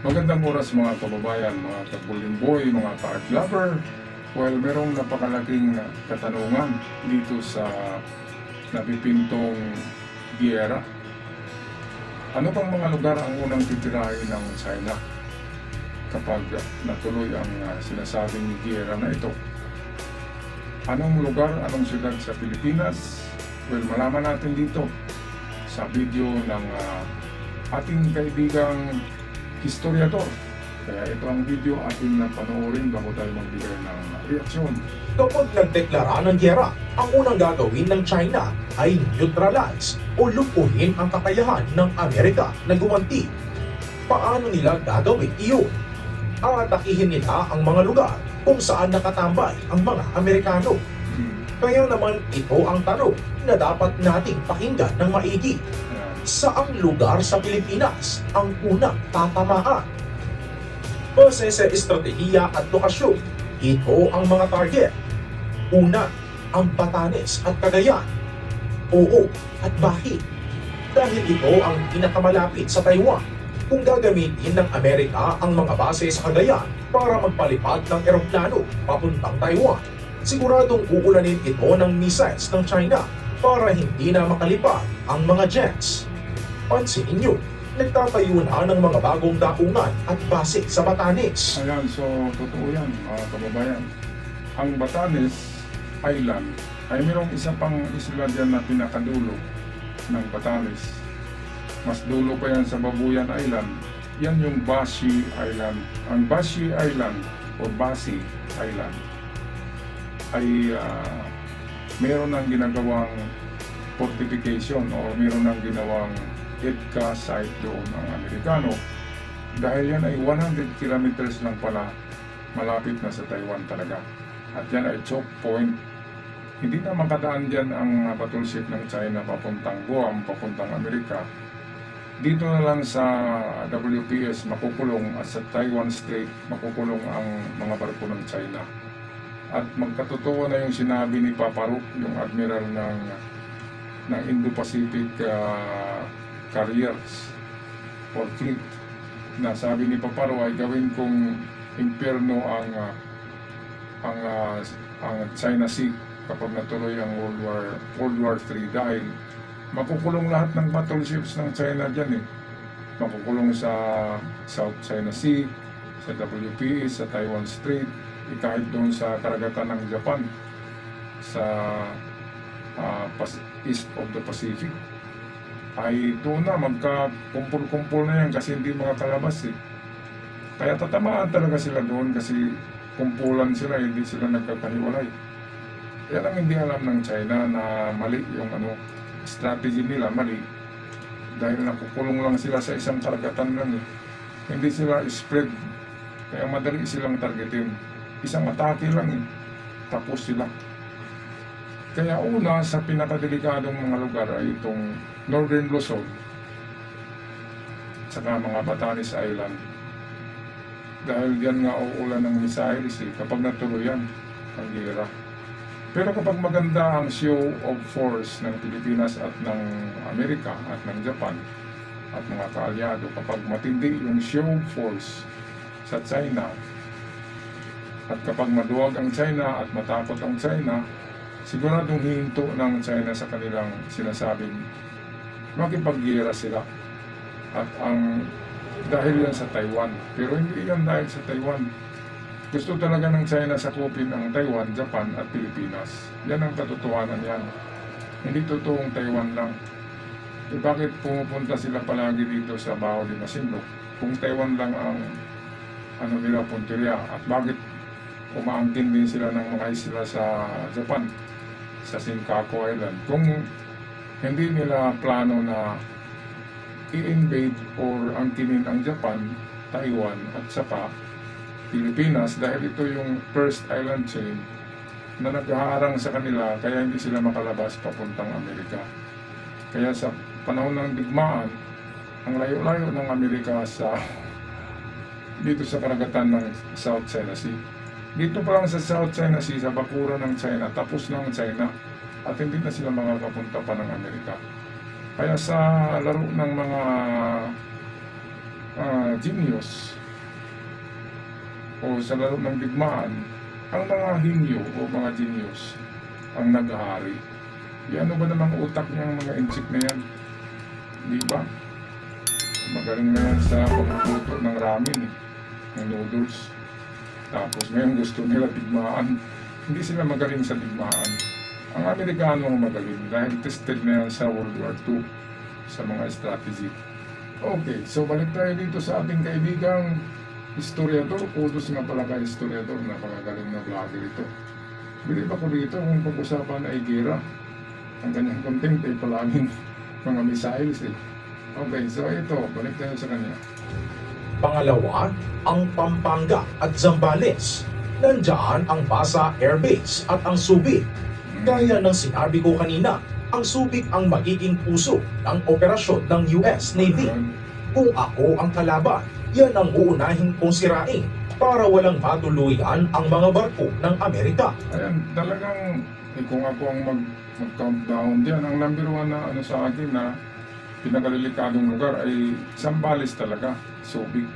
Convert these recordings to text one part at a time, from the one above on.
Magandang oras mga kababayan, mga kabulimboy, mga ka-art lover. Well, merong napakalaking katanungan dito sa napipintong giyera. Ano bang mga lugar ang unang titirahin ng China kapag natuloy ang sinasabing giyera na ito? Anong lugar, anong syudad sa Pilipinas? Well, malaman natin dito sa video ng ating kaibigang historiador. Kaya ito ang video ating napanoorin bago tayo magbigay ng reaksyon. Kapag nagdeklara ng giyera, ang unang gagawin ng China ay neutralize o lupuhin ang kakayahan ng Amerika na gumanti. Paano nila gagawin iyon? Atakihin nila ang mga lugar kung saan nakatambay ang mga Amerikano. Kaya naman ito ang tanong na dapat nating pakinggan ng maigi. Saang lugar sa Pilipinas ang unang tatamaan? Base sa estratehiya at lokasyon, ito ang mga target. Una, ang Batanes at Cagayan. Oo at bakit? Dahil ito ang pinakamalapit sa Taiwan. Kung gagamitin ng Amerika ang mga base sa Cagayan para magpalipad ng eroplano papuntang Taiwan, siguradong uulanin ito ng missiles ng China para hindi na makalipad ang mga jets. Pansinin nyo, nagtatayo na ng mga bagong daungan at base sa Batanes. Ayan, so totoo yan mga kababayan. Ang Batanes Island ay mayroong isa pang isla dyan na pinakadulo ng Batanes. Mas dulo pa yan sa Babuyan Island. Yan yung Bashi Island. Ang Bashi Island o Basi Island ay mayroon ng ginagawang fortification o mayroon ng ginawang EDCA site doon ang Amerikano dahil yan ay 100 kilometers lang pala malapit na sa Taiwan talaga. At yan ay choke point. Hindi na makadaan dyan ang battleship ng China papuntang Guam, papuntang Amerika. Dito na lang sa WPS makukulong at sa Taiwan Strait makukulong ang mga barko ng China. At magkatotoo na yung sinabi ni Papa Rook, yung admiral ng Indo-Pacific Carriers or Fleet, na sabi ni Papa Rook ay gawin kong impyerno ang China Sea kapag natuloy ang World War III dahil makukulong lahat ng battleships ng China dyan eh. Makukulong sa South China Sea, sa WPS, sa Taiwan Strait, kahit doon sa karagatan ng Japan, sa East of the Pacific. Ay doon na magka-kumpul-kumpul na yan kasi hindi makakalabas eh. Kaya tatamaan talaga sila doon kasi kumpulan sila, hindi sila nagkakahiwalay. Yan ang hindi alam ng China na mali yung strategy nila, mali. Dahil nakukulong lang sila sa isang karagatan lang eh. Hindi sila spread, kaya madali silang targetin. Isang atake lang eh, tapos sila. Kaya una sa pinakadelikadong mga lugar ay itong Northern Luzon saka mga Batanes Island. Dahil diyan nga uulan ng missiles eh, kapag natuloy yan ang giyera. Pero kapag maganda ang show of force ng Pilipinas at ng Amerika at ng Japan at mga kaalyado, kapag matindi yung show of force sa China at kapag maduwag ang China at matakot ang China, siguradong hihinto ng China sa kanilang sinasabing makipaggiyera sila. At dahil yan sa Taiwan. Pero hindi yan dahil sa Taiwan. Gusto talaga ng China sakupin ang Taiwan, Japan at Pilipinas. Yan ang katotohanan yan. Hindi totoong Taiwan lang. E bakit pumupunta sila palagi dito sa Bao de Masinloc kung Taiwan lang ang nila punteriya? At bakit umaangkin din sila ng mga isla sa Japan, sa Senkaku Island, kung hindi nila plano na i-invade or angkinin ang Japan, Taiwan at saka Pilipinas dahil ito yung first island chain na naghaharang sa kanila kaya hindi sila makalabas papuntang Amerika. Kaya sa panahon ng digmaan, ang layo-layo ng Amerika dito sa karagatan ng South China Sea. Dito pa lang sa South China Sea, sa bakuran ng China, tapos ng China at hindi na sila makakapunta pa ng Amerika. Kaya sa laro ng mga genius o sa laro ng digmaan, ang mga hinyo o mga genius ang naghahari. Ano ba namang utak niyang mga insik na yan? Di ba? Magaling na yan sa pagluto ng ramen, ng noodles. Tapos ngayon gusto nila digmaan. Hindi sila magaling sa digmaan. Ang Amerikano ang magaling dahil tested na yan sa World War II sa mga strategy. Okay, so balik tayo dito sa ating kaibigang historiador. Kudos nga pala ka historiador, napakagaling na vlogger ito. Bilib ako dito kung pag-usapan ay gera. Ang kanyang content ay palaging mga missiles eh. Okay, so ito, balik tayo sa kanya. Pangalawa, ang Pampanga at Zambales. Nandyan ang Basa Air Base at ang Subic. Gaya ng sinabi ko kanina, ang Subic ang magiging puso ng operasyon ng US Navy. Kung ako ang kalaban, yan ang uunahin kong sirain para walang matuluyan ang mga barko ng Amerika. Ayan, talagang kung ako ang mag-countdown diyan, ang number one na ano sa akin na pinakalilikadong lugar ay Zambales talaga, Subic.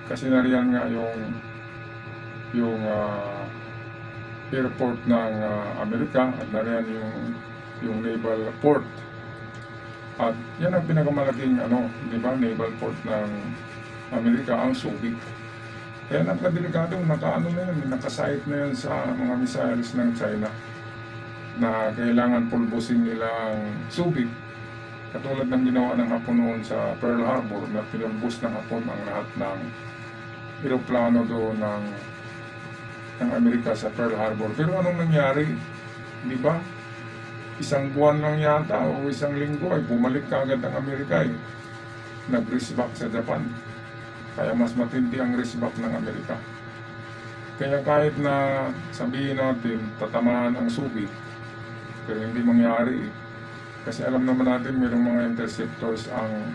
Kasi nariyan nga yung airport ng Amerika at nariyan yung naval port. At yan ang pinakamalaking di ba, naval port ng Amerika, ang Subic. Kaya napakadelikadong na yan, nakasite na yan sa mga missiles ng China na kailangan pulbusin nilang Subic. Katulad ng ginawa ng Hapon noon sa Pearl Harbor na pinulbos ng Hapon ang lahat ng eroplano doon ng Amerika sa Pearl Harbor. Pero anong nangyari? Di ba? Isang buwan lang yata o isang linggo ay bumalik kaagad ang Amerika eh. Nag-resback sa Japan. Kaya mas matindi ang resback ng Amerika. Kaya kahit na sabihin natin tatamaan ang Subic, pero hindi mangyari eh. Kasi alam naman natin mayroong mga interceptors ang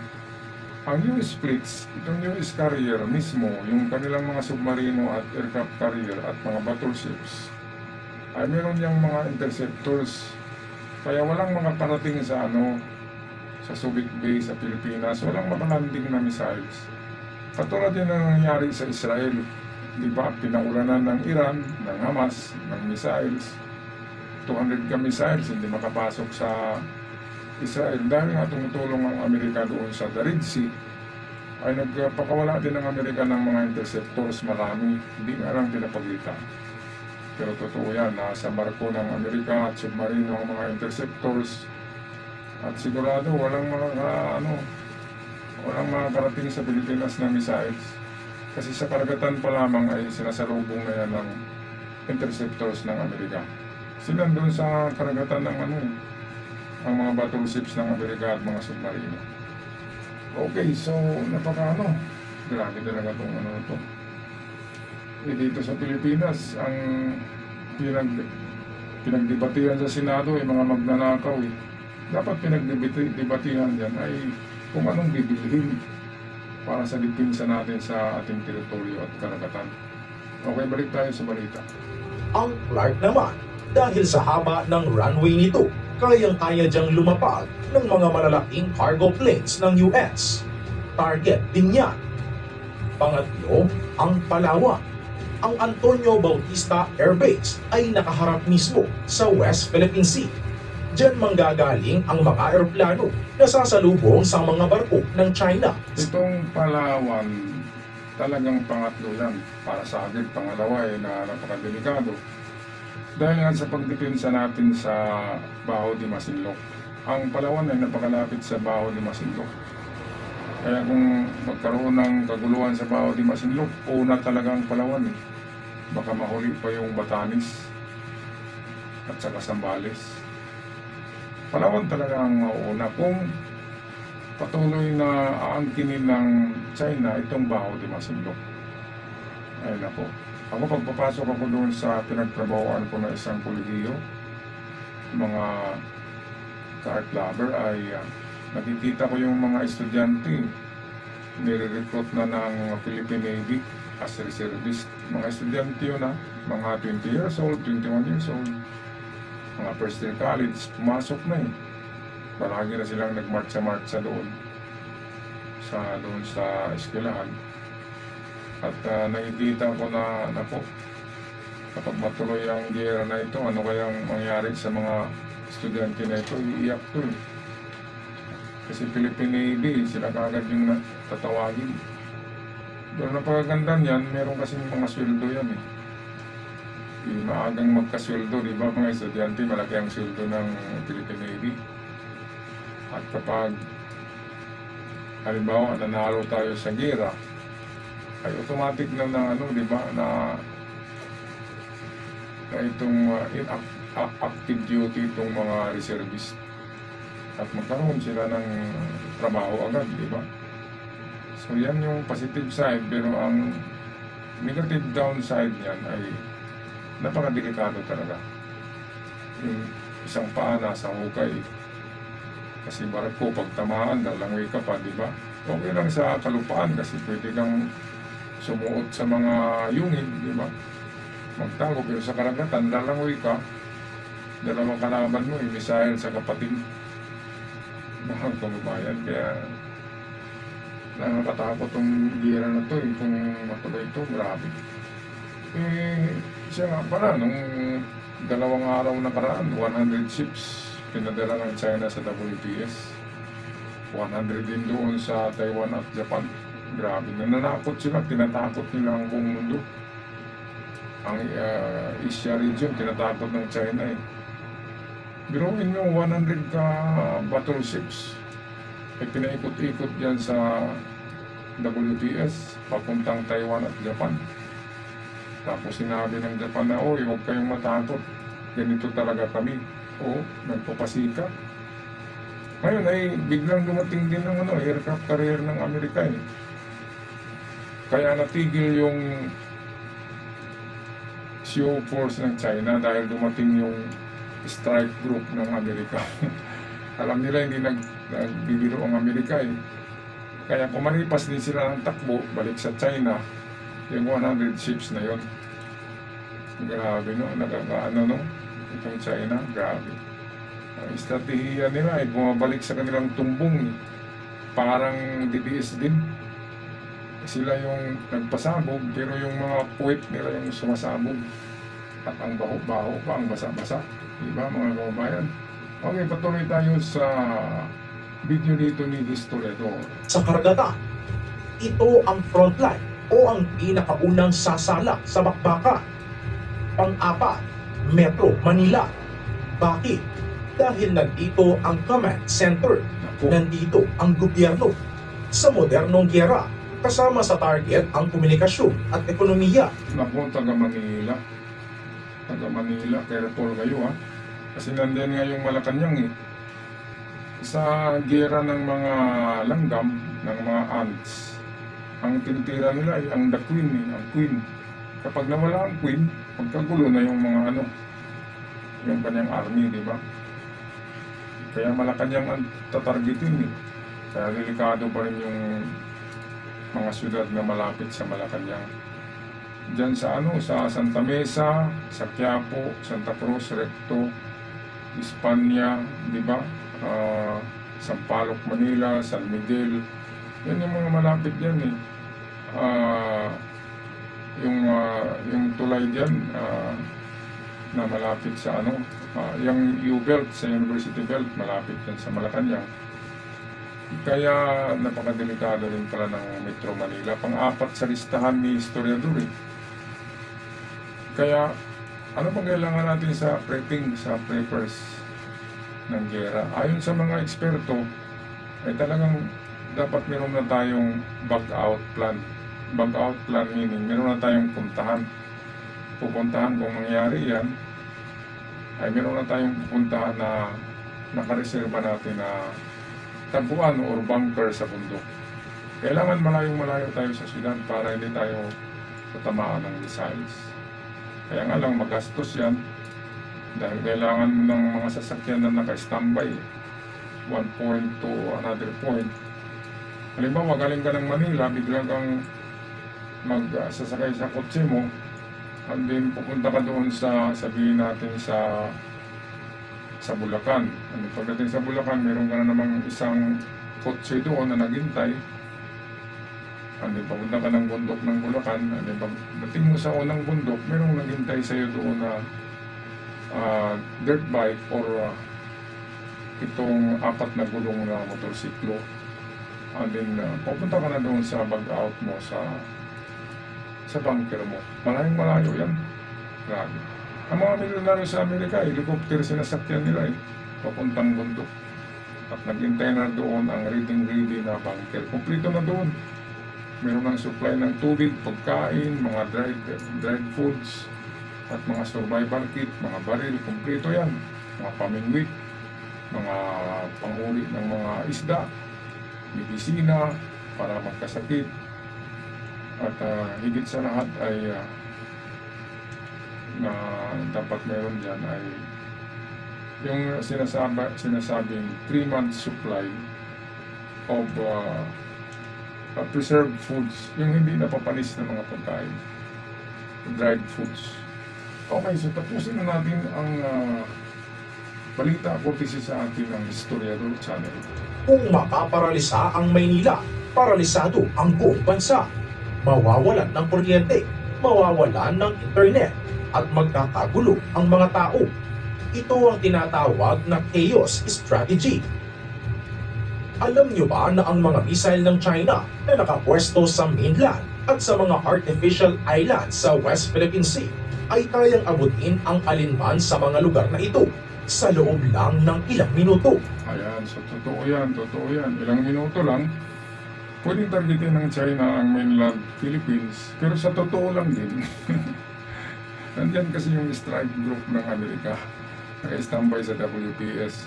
US fleets, itong US carrier mismo, yung kanilang mga submarino at aircraft carrier at mga battleships, ay meron niyang mga interceptors. Kaya walang mga parating sa sa Subic Bay sa Pilipinas, walang makalanding na missiles. Katulad din ang nangyari sa Israel, di ba? Pinaulanan ng Iran, ng Hamas, ng missiles. 200 ka missiles, hindi makapasok sa Israel dahil nga tumutulong ang Amerika doon sa the Red Sea, ay nagpakawala din ng Amerika ng mga interceptors, marami, hindi nga lang pinapagita. Pero totoo yan, nasa barko ng Amerika at submarino ang mga interceptors at sigurado walang makakarating sa Pilipinas na missiles kasi sa karagatan pa lamang ay sinasalubong na yan ng interceptors ng Amerika. Sila doon sa karagatan ng ang mga battleships ng Amerika at mga submarino. Okay, so grabe talaga itong ito. Dito sa Pilipinas, ang pinagdebatihan sa Senado ay mga magnanakaw eh. Dapat pinagdebatihan yan ay kung anong bibilhin para sa depensa natin sa ating teritoryo at karagatan. Okay, balik tayo sa balita. Ang Clark naman, dahil sa haba ng runway nito, kayang-kaya diyang lumapag ng mga malalaking cargo planes ng US. Target din yan. Pangatlo, ang Palawan. Ang Antonio Bautista Air Base ay nakaharap mismo sa West Philippine Sea. Diyan manggagaling ang mga eroplano na sasalubong sa mga barko ng China. Itong Palawan, talagang pangatlo yan. Para sa akin, pangalawa ay napakadelikado. Dahil nga sa pagdepensa natin sa Baho de Masinloc, ang Palawan ay napakalapit sa Baho de Masinloc. Kaya kung magkaroon ng kaguluhan sa Baho de Masinloc, una talagang Palawan eh. Baka mahuli pa yung Batanes at saka Zambales. Palawan talaga ang mauuna kung patuloy na aangkinin ng China itong Baho de Masinloc. Ayun ako. Ako pagpapasok ako doon sa pinagtrabahoan ko na isang kolehiyo, mga ka-art lover ay nakikita ko yung mga estudyante nire-recruit na ng Philippine Navy as reservist. Mga estudyante yun mga 20 years old, 21 years old, mga first year college, pumasok na eh. Palagi na silang nagmarcha-marcha doon. doon sa eskwelahan. At nakikita ko na po, kapag matuloy ang giyera na ito, ano kayang mangyari sa mga estudyante na ito, iiyak to eh. Kasi Philippine Navy, sila kagad yung tatawagin. Pero napakaganda niyan, meron kasing mga sweldo yan eh. Maagang magkasweldo, di ba mga estudyante, malaki ang sweldo ng Philippine Navy. At kapag halimbawa nanalo tayo sa giyera, ay automatic na ano, di ba, na itong active duty itong mga reservist. At magkaroon sila ng trabaho agad, di ba? So yan yung positive side, pero ang negative downside niyan ay napakadelikado talaga. Yung isang paa nasa hukay. Kasi barko, pag tamaan, dalangoy ka pa, di ba? Okay lang sa kalupaan kasi pwede kang sumuot sa mga yungin, di ba? Magtago, pero sa karagatan, dalangoy ka, dalawang kalaban mo, missile sa kapatid. Mga kababayan, kaya nakakatakot tong giyera na to, kung matuloy ito, grabe. Siya nga pala, nung 2 araw na karaan, 100 ships pinadala ng China sa WPS. 100 din doon sa Taiwan at Japan. Grabe, nananakot sila, tinatakot nila ang buong mundo. Ang Asia region, tinatakot ng China eh. Biruin nyo, 100 ka battleships ay pinaikot-ikot yan sa WPS, papuntang Taiwan at Japan. Tapos sinabi ng Japan na, oy, huwag kayong matakot, ganito talaga kami. O, nagpapasika. Ngayon ay biglang dumating din ng aircraft carrier ng Amerika eh. Kaya natigil yung show force ng China dahil dumating yung strike group ng Amerika. Alam nila hindi nagbibiro ang Amerika eh. Kaya kumalipas din sila ng takbo balik sa China, yung 100 ships na yon. Grabe no, nagkakaano no, itong China, grabe. Ang estratehiya nila ay bumabalik sa kanilang tumbong, parang DPS din. Sila yung nagpasabog, pero yung mga puwet nila yung sumasabog. At ang baho-baho pa, ang basa-basa. Diba mga kababayan? Okay, patuloy tayo sa video dito ni Historiador. Sa karagatan, ito ang frontline o ang pinakaunang sasala sa bakbakan. Pang-apat, Metro Manila. Bakit? Dahil nandito ang command center. Nandito ang gobyerno. Sa modernong giyera, kasama sa target ang komunikasyon at ekonomiya. Naku, taga Manila. Taga Manila, careful kayo ha. Kasi nandiyan nga yung Malacanang eh. Sa giyera ng mga langgam, ng mga ants, ang tinitira nila ay ang the queen eh, ang queen. Kapag nawala ang queen, magkagulo na yung mga yung kanyang army, di ba? Kaya Malacanang ang tatargetin eh. Kaya delikado pa rin yung mga syudad na malapit sa Malacanang. Diyan sa sa Santa Mesa, sa Quiapo, Santa Cruz, Recto, Espanya, di ba? Sampaloc, Manila, San Miguel. Yan yung mga malapit yan eh. Yung tulay diyan na malapit sa yung U-Belt sa University Belt, malapit yan sa Malacanang. Kaya napakadelikado rin pala ng Metro Manila. Pang-apat sa listahan ni Historiador eh. Kaya ano pang kailangan natin sa prepping, sa preppers ng giyera? Ayon sa mga eksperto, ay talagang dapat meron na tayong bug-out plan. Bug-out plan meaning meron na tayong puntahan. Pupuntahan kung mangyari yan, ay meron na tayong pupuntahan na nakareserba natin na taguan or bunker sa bundok. Kailangan malayo tayo sa syudad para hindi tayo tatamaan ng missiles. Kaya nga lang magastos yan dahil kailangan mo ng mga sasakyan na naka-standby one point to another point. Halimbawa, galing ka ng Manila, biglang kang magsasakay sa kotse mo, and then pupunta ka doon sa, sabihin natin sa Bulacan. Pagdating sa Bulacan, meron ka na namang isang kotse doon na naghintay Hindi papunta ka ng bundok ng Bulacan, hindi pagdating mo sa unang bundok, merong naghintay sa'yo doon na dirt bike or itong apat na gulong na motorsiklo. And then, pupunta ka na doon sa bag-out mo, sa bunker mo. Malayong malayo yan. Grabe. Ang mga milyonaryo sa Amerika, helicopter sinasakyan nila papuntang bundok. At naghintay na doon ang ready na bunker. Kumplito na doon. Meron ng supply ng tubig, pagkain, mga dried foods, at mga survival kit, mga baril, kumplito yan. Mga pamingwit, mga panghuli ng mga isda, medisina para magkasakit. At higit sa lahat ay na dapat meron dyan ay yung sinasabing 3 months supply of preserved foods, yung hindi napapanis na mga pagkain, dried foods. Okay, so tapusin na natin ang balita courtesy sa atin ng Historiador Channel. Kung mapaparalisa ang Maynila, paralisado ang buong bansa. Mawawalan ng kuryente, mawawalan ng internet, at magkakagulo ang mga tao. Ito ang tinatawag na chaos strategy. Alam niyo ba na ang mga missile ng China na nakapwesto sa mainland at sa mga artificial islands sa West Philippine Sea ay kayang abutin ang alinman sa mga lugar na ito sa loob lang ng ilang minuto? Ayan, so totoo yan. Ilang minuto lang, pwedeng targetin ng China ang mainland Philippines. Pero sa totoo lang din, nandyan kasi yung strike group ng Amerika, naka-standby sa WPS.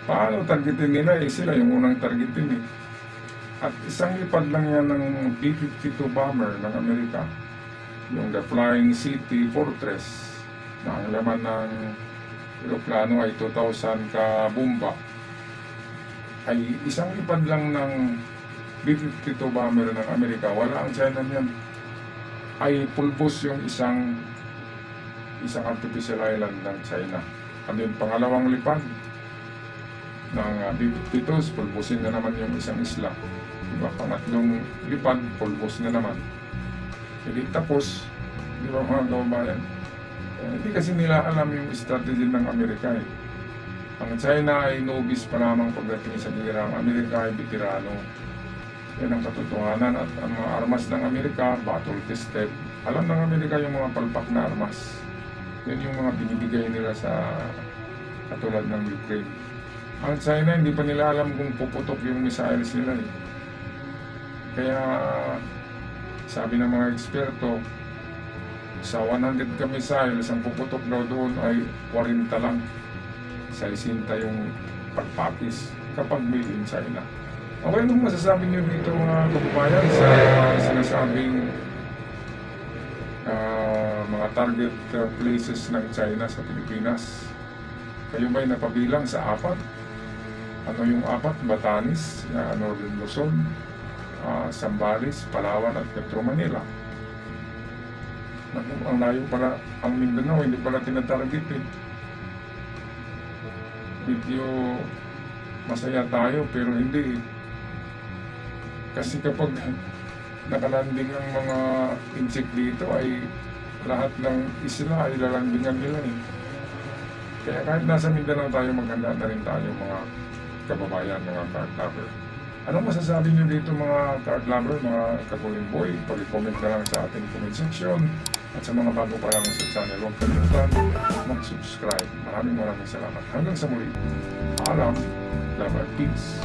Paano targetin nila? Sila yung unang targetin . At isang lipad lang yan ng B-52 bomber ng Amerika, yung The Flying City Fortress, na ang laman ng aeroplano ay 2,000 ka bomba. Ay isang lipad lang ng B-52 bomber ng Amerika, wala ang China niyan. Ay pulbos yung isang artificial island ng China. At yung pangalawang lipad ng B-52s, pulbusin na naman yung isang isla. Diba? Pangatlong lipad, pulbos na naman. Hindi tapos, di ba mga kababayan? Hindi kasi nila alam yung strategy ng Amerika . Ang China ay novice pa lamang pagdating sa gera. Ang Amerika ay veterano. Yan ang katotohanan. At ang mga armas ng Amerika, battle tested. Alam ng Amerika yung mga palpak na armas. Yan yung mga binibigay nila sa katulad ng Ukraine. Ang China, hindi pa nila alam kung puputok yung missiles nila . Kaya sabi ng mga eksperto, sa 100 ka missiles, ang puputok daw doon ay 40 lang. Sa 60 yung pagpakis kapag made in China. Okay, anong masasabi niyo dito mga kababayan sa sinasabing mga target places ng China sa Pilipinas? Kayo ba'y napabilang sa 4? Ano yung 4? Batanes, Northern Luzon, Zambales, Palawan at Metro Manila. Ang layo pala, ang Mindanao hindi pala tinatarget . Medyo masaya tayo pero hindi . Kasi kapag nakalanding ang mga insect dito ay lahat ng isla ay lalandingan nila . Kaya kahit nasa Mindanao tayo, maganda na rin tayo mga kababayan, mga card lover. Anong masasabi nyo dito mga card lover, mga kabuling boy? Pag-comment ka lang sa ating comment section. At sa mga bago pa lang sa channel, huwag kalimutan mag-subscribe. Maraming salamat. Hanggang sa muli. Paalam. Love and peace.